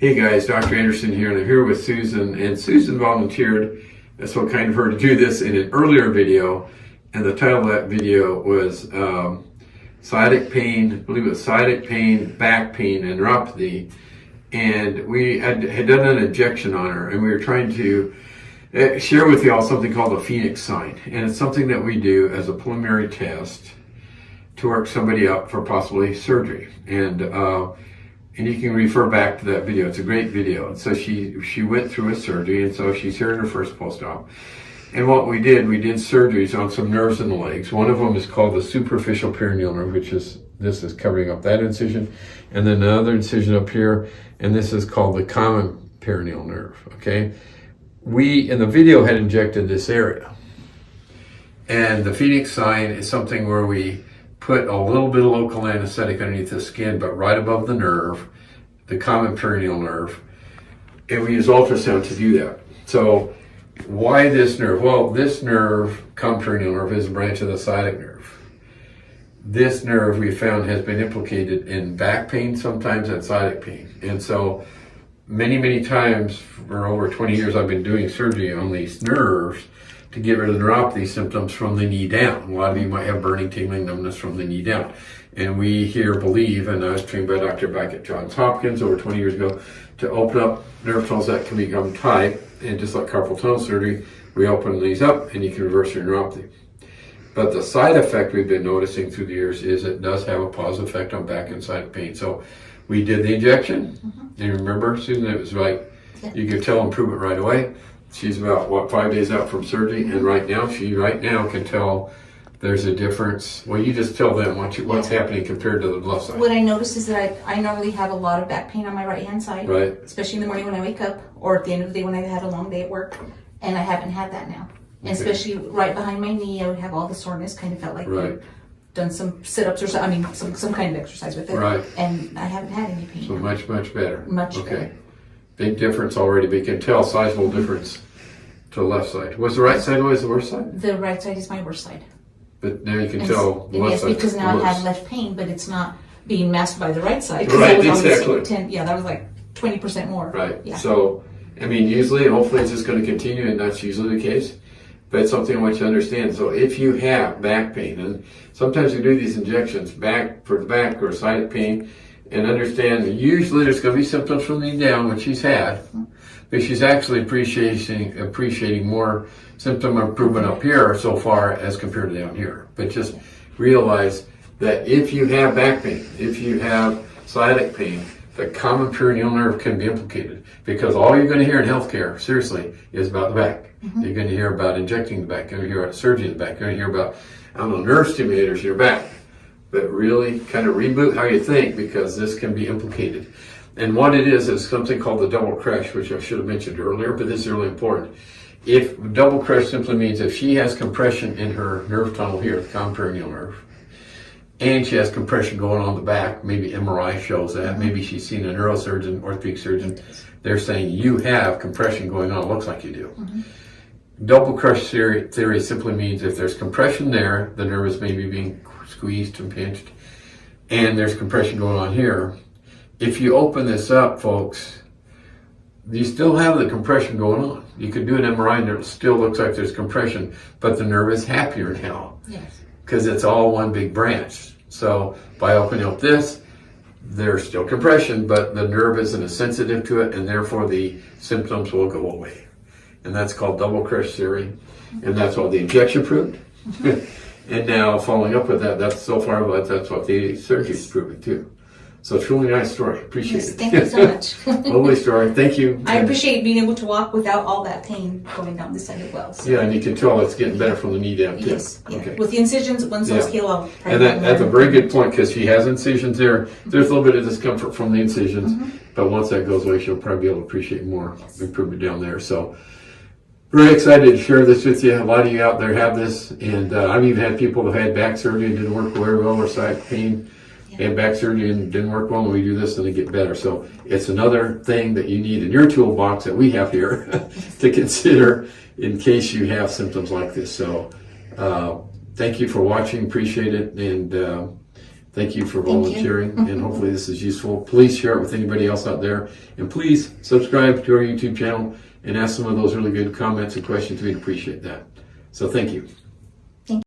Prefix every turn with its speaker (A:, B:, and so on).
A: Hey guys, Dr. Anderson here, and I'm here with Susan, and Susan volunteered, so kind of her, to do this in an earlier video, and the title of that video was sciatic pain, I believe it was sciatic pain, back pain, and neuropathy, and we had done an injection on her, and we were trying to share with you all something called the Phoenix sign, and it's something that we do as a preliminary test to work somebody up for possibly surgery, and you can refer back to that video. It's a great video. And so she went through a surgery, and so she's here in her first post-op. And what we did surgeries on some nerves in the legs. One of them is called the superficial perineal nerve, this is covering up that incision, and then another incision up here, and this is called the common perineal nerve, okay? We, in the video, had injected this area. And the Phoenix sign is something where we put a little bit of local anesthetic underneath the skin, but right above the nerve, the common perineal nerve, and we use ultrasound to do that. So why this nerve? Well, this nerve, common perineal nerve, is a branch of the sciatic nerve. This nerve, we found, has been implicated in back pain sometimes, and sciatic pain. And so many times for over 20 years I've been doing surgery on these nerves to get rid of the neuropathy symptoms from the knee down. A lot of you might have burning, tingling, numbness from the knee down. And we here believe, and I was trained by Dr. back at Johns Hopkins over 20 years ago, to open up nerve tunnels that can become tight, and just like carpal tunnel surgery, we open these up and you can reverse your neuropathy. But the side effect we've been noticing through the years is it does have a positive effect on back and side pain. So we did the injection, and remember, Susan, it was like, you could tell improvement right away. She's about, 5 days out from surgery, and right now can tell there's a difference. Well, you just tell them what's happening compared to the left side.
B: What I noticed is that I normally have a lot of back pain on my right-hand side,
A: right?
B: Especially in the morning when I wake up, or at the end of the day when I've had a long day at work, and I haven't had that now. And especially right behind my knee, I would have all the soreness, kind of felt like I'd done some sit-ups or some kind of exercise with it,
A: right?
B: And I haven't had any pain.
A: So much better.
B: Much better.
A: Big difference already, but you can tell sizable difference to the left side. Was the right side always the worst side?
B: The right side is my worst side.
A: But now you can tell the left side.
B: Yes, because now I have left pain, but it's not being masked by the right side.
A: Right, exactly.
B: That was like 20% more.
A: Right.
B: Yeah.
A: So, usually, hopefully it's just going to continue, and that's usually the case. But it's something I want you to understand. So if you have back pain, and sometimes we do these injections for the back or sciatic pain, and understand that usually there's going to be symptoms from the knee down, which she's had, but she's actually appreciating more symptom improvement up here so far as compared to down here. But just realize that if you have back pain, if you have sciatic pain, the common perineal nerve can be implicated, because all you're going to hear in healthcare, seriously, is about the back. You're going to hear about injecting the back. You're going to hear about surgery in the back. You're going to hear about, nerve stimulators in your back. But really kind of reboot how you think, because this can be implicated. And what it is something called the double crush, which I should have mentioned earlier, but this is really important. If double crush simply means if she has compression in her nerve tunnel here, the common perineal nerve, and she has compression going on the back, maybe MRI shows that, maybe she's seen a neurosurgeon, orthopedic surgeon, they're saying you have compression going on, it looks like you do. Double crush theory simply means if there's compression there, the nerve is maybe being squeezed and pinched, and there's compression going on here. If you open this up, folks, you still have the compression going on. You could do an MRI and it still looks like there's compression, but the nerve is happier now.
B: Yes.
A: Because it's all one big branch. So by opening up this, there's still compression, but the nerve isn't as sensitive to it, and therefore the symptoms will go away. And that's called double crush theory, and that's what the injection proved. And now following up with that, that's what the surgery's proving too. So truly nice story. Appreciate it.
B: Thank you so much.
A: Lovely story. Thank you.
B: I appreciate being able to walk without all that pain going down this side as well. So.
A: Yeah, and you can tell it's getting better from the knee down too.
B: Yes. Yeah.
A: Okay.
B: With the incisions, once those heal, I'll try.
A: And that's a very good point, because she has incisions there. There's a little bit of discomfort from the incisions, but once that goes away, she'll probably be able to appreciate more improvement down there. So very excited to share this with you. A lot of you out there have this, and I've even had people that had back surgery and didn't work very well, or side pain. And back surgery and didn't work well, and we do this and they get better. So it's another thing that you need in your toolbox that we have here to consider in case you have symptoms like this. So thank you for watching, appreciate it, and Thank you for
B: Thank you.
A: volunteering, and hopefully this is useful. Please share it with anybody else out there, and please subscribe to our YouTube channel and ask some of those really good comments and questions. We'd appreciate that. So thank you.